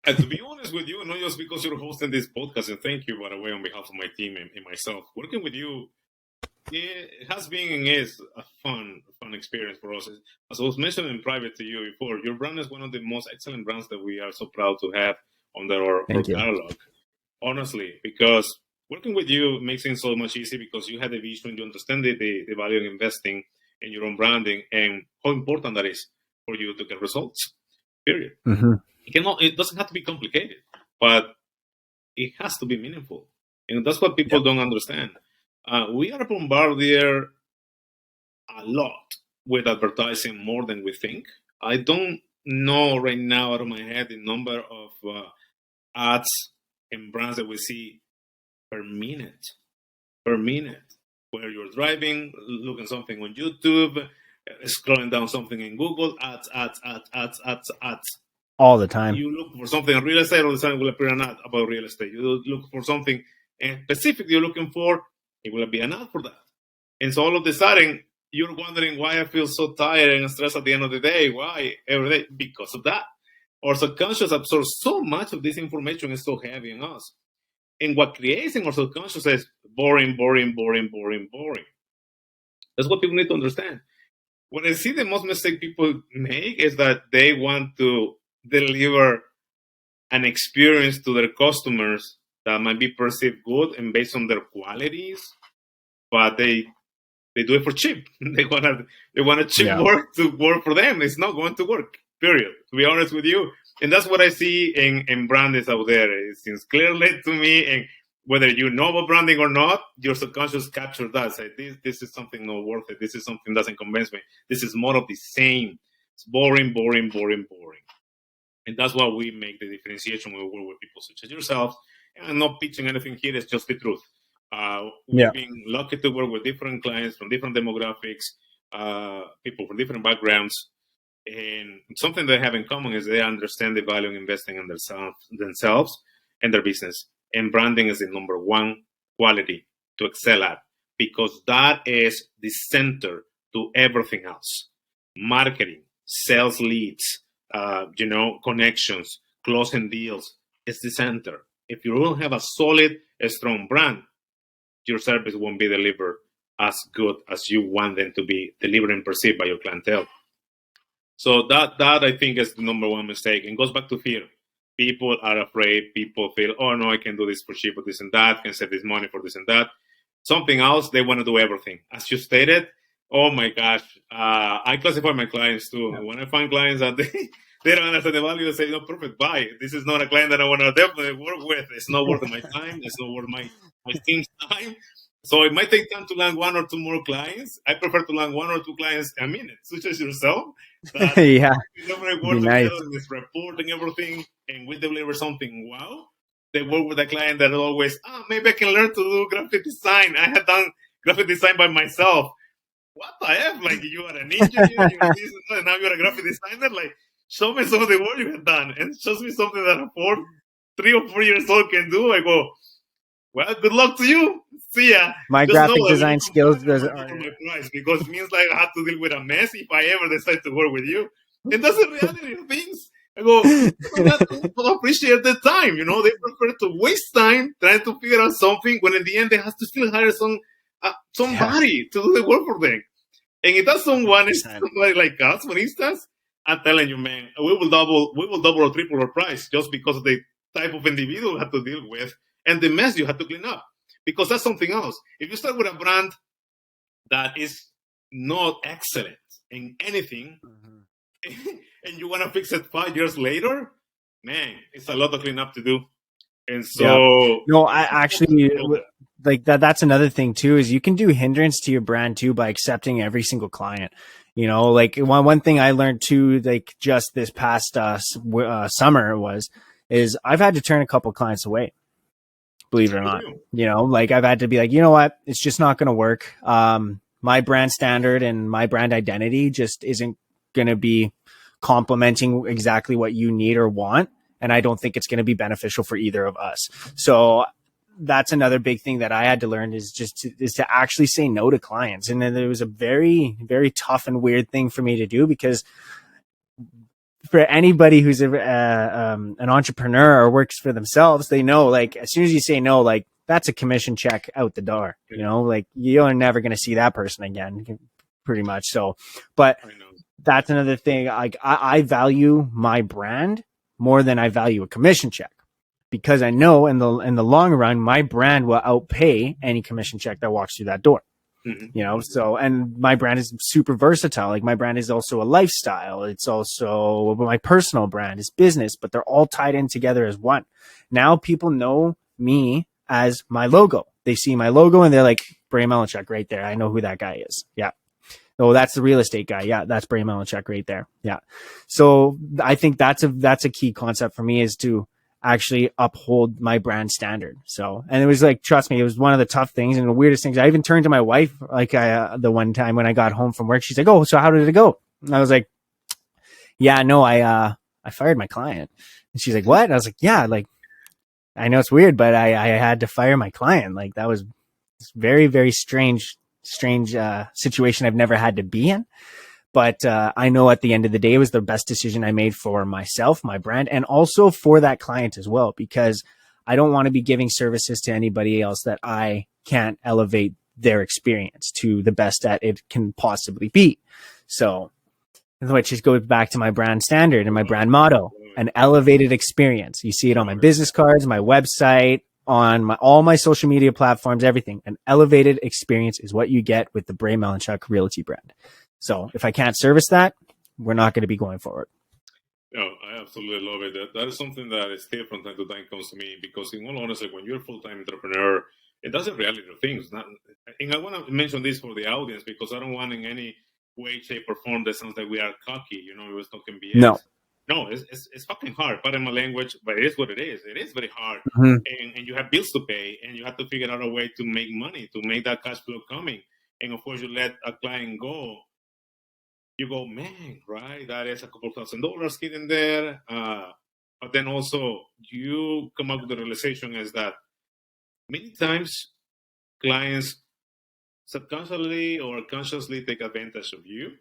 And to be honest with you, not just because you're hosting this podcast, and thank you, by the way, on behalf of my team and myself, working with you, it has been and is a fun experience for us. As I was mentioning in private to you before, your brand is one of the most excellent brands that we are so proud to have under our catalog. Honestly, because working with you makes it so much easier because you had a vision, you understand the value of investing in your own branding and how important that is for you to get results. Period. Mm-hmm. It doesn't have to be complicated, but it has to be meaningful. And that's what people don't understand. We are bombarded a lot with advertising more than we think. I don't know right now out of my head the number of ads and brands that we see per minute, where you're driving, looking something on YouTube, scrolling down something in Google, ads. All the time. You look for something in real estate, all the time will appear an ad about real estate. You look for something specific you're looking for, it will be an ad for that. And so all of a sudden, you're wondering why I feel so tired and stressed at the end of the day. Why? Every day? Because of that. Our subconscious absorbs so much of this information is so heavy on us. And what creates in our subconscious is boring. That's what people need to understand. What I see the most mistake people make is that they want to deliver an experience to their customers that might be perceived good and based on their qualities, but they do it for cheap. They want a cheap work to work for them. It's not going to work, period, to be honest with you. And that's what I see in brands out there. It seems clearly to me, and whether you know about branding or not, your subconscious captures that. Say, this is something not worth it. This is something that doesn't convince me. This is more of the same. It's boring. And that's why we make the differentiation when we work with people such as yourself. And I'm not pitching anything here. It's just the truth. We've been lucky to work with different clients from different demographics, people from different backgrounds. And something they have in common is they understand the value of investing in themselves and their business. And branding is the number one quality to excel at, because that is the center to everything else. Marketing, sales leads, connections, closing deals is the center. If you don't have a solid, strong brand, your service won't be delivered as good as you want them to be delivered and perceived by your clientele. So that I think is the number one mistake, and goes back to fear. People are afraid. People feel, oh no, I can do this for cheap, or this and that, can save this money for this and that. Something else, they want to do everything. As you stated, oh my gosh, I classify my clients too. Yeah. When I find clients that they don't understand the value, they say, no, perfect, bye. This is not a client that I want to definitely work with. It's not worth my time. It's not worth my team's time. So it might take time to land one or two more clients. I prefer to land one or two clients a minute, such as yourself. Yeah. Work together with reporting everything, and we deliver something wow. They work with a client that always, maybe I can learn to do graphic design. I had done graphic design by myself. What the F? Like, you are an engineer, and now you're a graphic designer? Like, show me some of the work you have done, and show me something that a 3 or 4 years old can do. I go, well, good luck to you. See ya. My Just graphic design skills for my price, because it means like I have to deal with a mess if I ever decide to work with you. And that's the reality of things. I go, people appreciate the time. They prefer to waste time trying to figure out something when in the end they have to still hire somebody to do the work for them. And if that someone is somebody like us, for instance, I'm telling you, man, we will double or triple our price just because of the type of individual you have to deal with and the mess you have to clean up. Because that's something else. If you start with a brand that is not excellent in anything, and you want to fix it 5 years later, man, it's a lot of cleanup to do. And so, no, I actually like that. That's another thing too, is you can do hindrance to your brand too by accepting every single client. Like one thing I learned too, like just this past summer is I've had to turn a couple clients away. Believe it or not, like I've had to be like, you know what, it's just not going to work. My brand standard and my brand identity just isn't going to be complementing exactly what you need or want. And I don't think it's going to be beneficial for either of us. So that's another big thing that I had to learn is to actually say no to clients. And then it was a very, very tough and weird thing for me to do, because for anybody who's an entrepreneur or works for themselves, they know, like, as soon as you say no, like, that's a commission check out the door, you know, like you're never going to see that person again, pretty much. So, but that's another thing. Like, I value my brand more than I value a commission check, because I know in the long run, my brand will outpay any commission check that walks through that door. You know, so, and my brand is super versatile. Like, my brand is also a lifestyle. It's also my personal brand, is business, but they're all tied in together as one. Now people know me as my logo. They see my logo and they're like, Bray Melnychuk right there. I know who that guy is. Yeah. Oh, that's the real estate guy. Yeah. That's Bray Melnychuk right there. Yeah. So I think that's a key concept for me, is to actually uphold my brand standard. So, and it was like, trust me, it was one of the tough things and the weirdest things. I even turned to my wife, like, the one time when I got home from work, she's like, "Oh, so how did it go?" And I was like, "Yeah, no, I fired my client." And she's like, "What?" And I was like, "Yeah, like, I know it's weird, but I had to fire my client. Like, that was very, very strange situation I've never had to be in. But I know at the end of the day, it was the best decision I made for myself, my brand, and also for that client as well, because I don't want to be giving services to anybody else that I can't elevate their experience to the best that it can possibly be. So, which just goes back to my brand standard and my brand motto, an elevated experience. You see it on my business cards, my website, on all my social media platforms, everything. An elevated experience is what you get with the Bray Melnychuk Realty brand. So if I can't service that, we're not going to be going forward. No, I absolutely love it. That is something that is still from time to time comes to me, because in all honesty, when you're a full-time entrepreneur, it doesn't reality of things. And I want to mention this for the audience, because I don't want in any way, shape, or form that sounds like we are cocky. You know, we was talking BS. No, it's fucking hard. Pardon my language, but it is what it is. It is very hard. And you have bills to pay, and you have to figure out a way to make money, to make that cash flow coming. And of course, you let a client go. You go, man, right? That is a couple $1,000 hidden there. But then also you come up with the realization is that many times clients subconsciously or consciously take advantage of you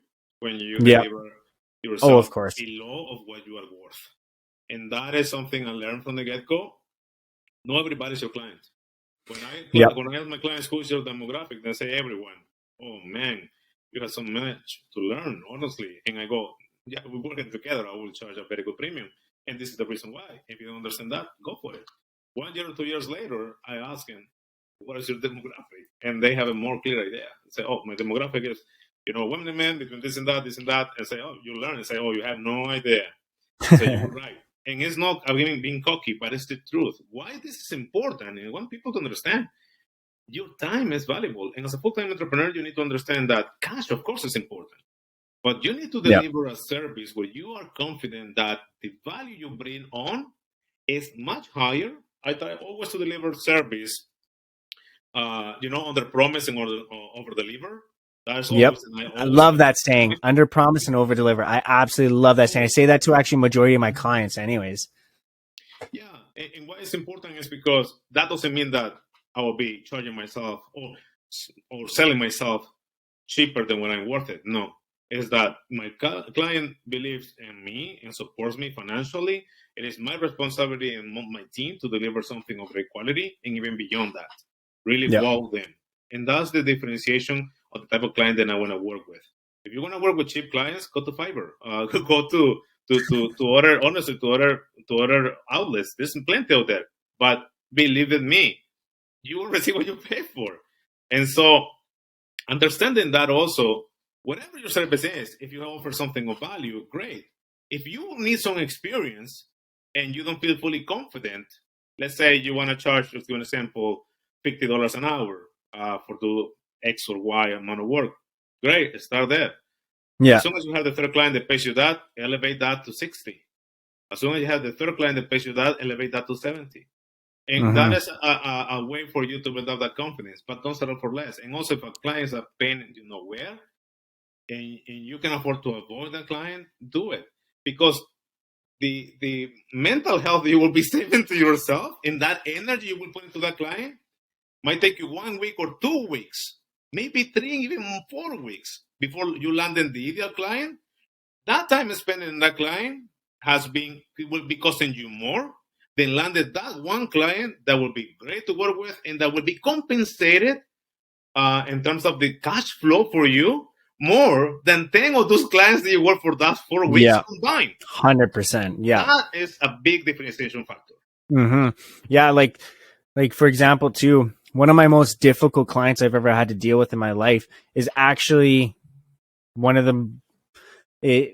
when you deliver yourself below of what you are worth. And that is something I learned from the get-go. Not everybody's your client. When I ask my clients, who's your demographic, they say everyone. Oh, man. You have so much to learn, honestly. And I go, yeah, we're working together. I will charge a very good premium. And this is the reason why. If you don't understand that, go for it. 1 year or 2 years later, I ask them, what is your demographic? And they have a more clear idea. Say, oh, my demographic is, women and men between this and that. And say, oh, you learn. And say, oh, you have no idea. So you were right. And it's not being cocky, but it's the truth. Why this is important? And I want people to understand. Your time is valuable. And as a full-time entrepreneur, you need to understand that cash, of course, is important. But you need to deliver a service where you are confident that the value you bring on is much higher. I try always to deliver service, under promise and over deliver. That's always, I love that saying, under promise and over deliver. I absolutely love that saying. I say that to actually majority of my clients anyways. Yeah. And why it's important is because that doesn't mean that I will be charging myself or selling myself cheaper than when I'm worth it. No, it's that my client believes in me and supports me financially. It is my responsibility and my team to deliver something of great quality and even beyond that, really wow them. And that's the differentiation of the type of client that I want to work with. If you want to work with cheap clients, go to Fiverr. Go to other outlets. There's plenty out there. But believe in me, you will receive what you pay for. And so understanding that also, whatever your service is, if you offer something of value, great. If you need some experience and you don't feel fully confident, let's say you want to charge, just to give an example, $50 an hour for do X or Y amount of work. Great, start there. Yeah. As soon as you have the third client that pays you that, elevate that to 60. As soon as you have the third client that pays you that, elevate that to 70. And that is a way for you to build up that confidence, but don't settle for less. And also, if a client is a pain where, and you can afford to avoid that client, do it. Because the mental health you will be saving to yourself and that energy you will put into that client might take you 1 week or 2 weeks, maybe 3, even 4 weeks before you land in the ideal client. That time spent in that client it will be costing you more than landed that one client that will be great to work with and that will be compensated in terms of the cash flow for you more than 10 of those clients that you work for that 4 weeks combined. 100%. Yeah. That is a big differentiation factor. Mm-hmm. Yeah. Like for example, too, one of my most difficult clients I've ever had to deal with in my life is actually one of them.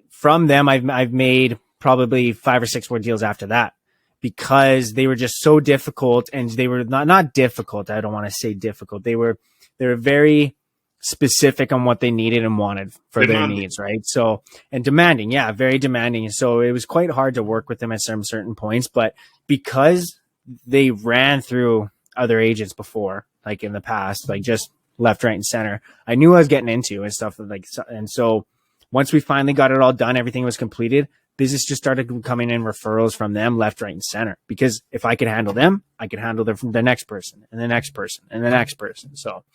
From them, I've made probably 5 or 6 more deals after that, because they were just so difficult, and they were not difficult. I don't want to say difficult. They were very specific on what they needed and wanted for their needs, right? So, and demanding, yeah, very demanding. So it was quite hard to work with them at some certain points, but because they ran through other agents before, like in the past, like just left, right, and center, I knew I was getting into and stuff like, and so once we finally got it all done, everything was completed, business just started coming in referrals from them left, right, and center. Because if I could handle them, I could handle the next person and the next person and the next person. So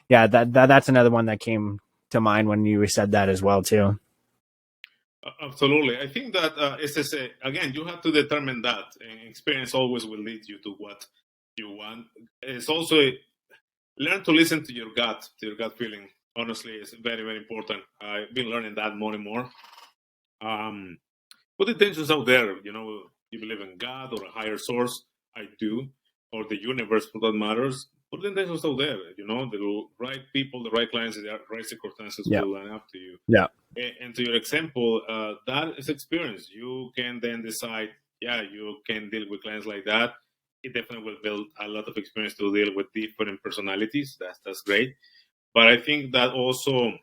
yeah, that's another one that came to mind when you said that as well too. Absolutely. I think that again, you have to determine that, and experience always will lead you to what you want. It's also learn to listen to your gut feeling. Honestly, it's very, very important. I've been learning that more and more. Put intentions out there. You believe in God or a higher source. I do, or the universe for that matters. Put the intentions out there. The right people, the right clients, the right circumstances will line up to you. Yeah. And to your example, that is experience. You can then decide, you can deal with clients like that. It definitely will build a lot of experience to deal with different personalities. That's great. But I think that also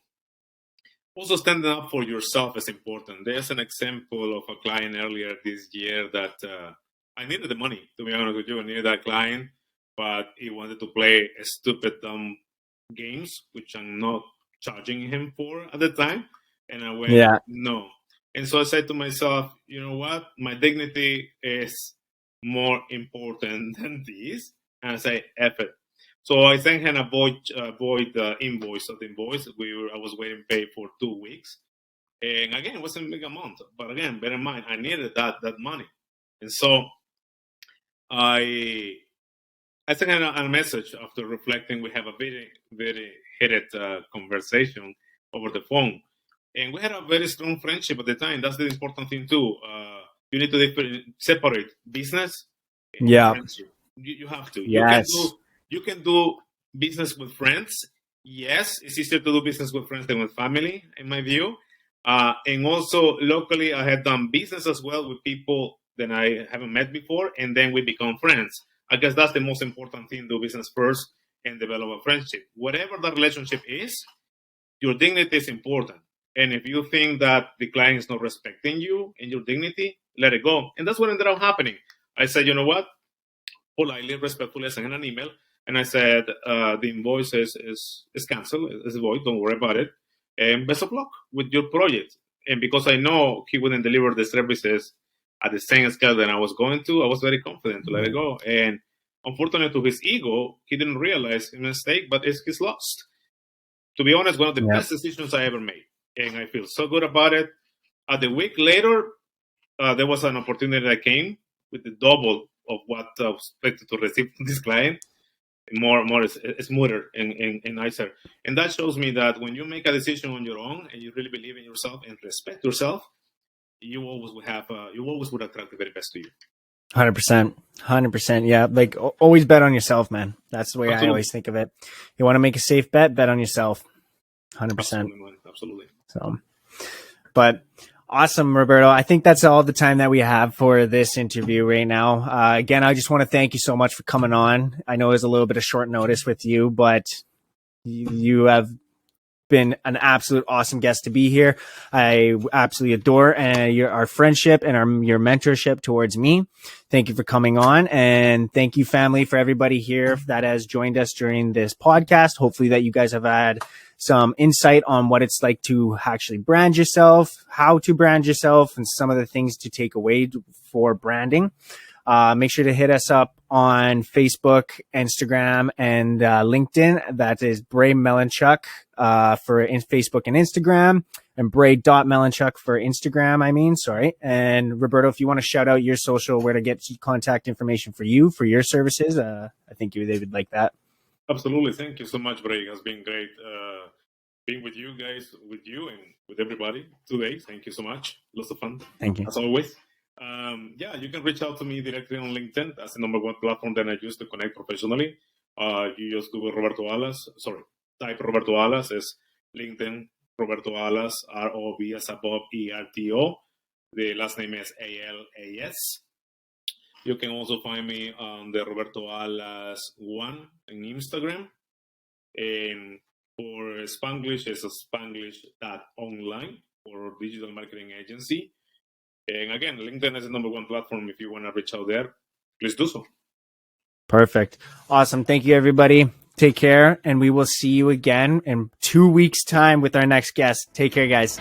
standing up for yourself is important. There's an example of a client earlier this year that I needed the money, to be honest with you. I needed that client, but he wanted to play a stupid games, which I'm not charging him for at the time. And I went, no. And so I said to myself, you know what? My dignity is more important than this. And I say, F it. So I sent him a void invoice of the invoice. I was waiting to pay for 2 weeks. And again, it wasn't a big amount. But again, bear in mind, I needed that money. And so I sent him a message after reflecting. We have a very, very heated conversation over the phone. And we had a very strong friendship at the time. That's the important thing too. You need to separate business and friendship. You have to. Yes. You can do business with friends. Yes, it's easier to do business with friends than with family, in my view. And also locally, I had done business as well with people that I haven't met before, and then we become friends. I guess that's the most important thing: do business first and develop a friendship. Whatever the relationship is, your dignity is important. And if you think that the client is not respecting you and your dignity, let it go. And that's what ended up happening. I said, you know what? Politely, respectfully, I sent him an email. And I said, the invoice is canceled. It's void. Don't worry about it. And best of luck with your project. And because I know he wouldn't deliver the services at the same scale that I was going to, I was very confident to let it go. And unfortunately, to his ego, he didn't realize his mistake, but he's lost. To be honest, one of the best decisions I ever made. And I feel so good about it. The week later, there was an opportunity that came with the double of what I was expected to receive from this client. More smoother and nicer. And that shows me that when you make a decision on your own and you really believe in yourself and respect yourself, you always would attract the very best to you. 100%. Yeah. Like always bet on yourself, man. That's the way I always think of it. You want to make a safe bet on yourself. 100%. Absolutely. So, but awesome, Roberto. I think that's all the time that we have for this interview right now. Again, I just want to thank you so much for coming on. I know it was a little bit of short notice with you, but you have been an absolute awesome guest to be here. I absolutely adore our friendship and your mentorship towards me. Thank you for coming on, and thank you, family, for everybody here that has joined us during this podcast. Hopefully that you guys have had some insight on what it's like to actually brand yourself, how to brand yourself, and some of the things to take away for branding. Make sure to hit us up on Facebook, Instagram, and LinkedIn. That is Bray Melnychuk for Facebook and Instagram, and Bray.Melnychuk for Instagram, sorry. And Roberto, if you want to shout out your social, where to get contact information for you, for your services, I think they would like that. Absolutely. Thank you so much, Bray. It has been great being with you guys, with you and with everybody today. Thank you so much. Lots of fun. Thank you. As always. You can reach out to me directly on LinkedIn. That's the number one platform that I use to connect professionally. You just Google Roberto Alas. Type Roberto Alas as LinkedIn. Roberto Alas, R-O-B as above, E-R-T-O. The last name is A-L-A-S. You can also find me on the Roberto Alas 1 on Instagram. And for Spanglish, it's Spanglish.online for digital marketing agency. And again, LinkedIn is the number one platform. If you want to reach out there, please do so. Perfect. Awesome. Thank you, everybody. Take care, and we will see you again in 2 weeks' time with our next guest. Take care, guys.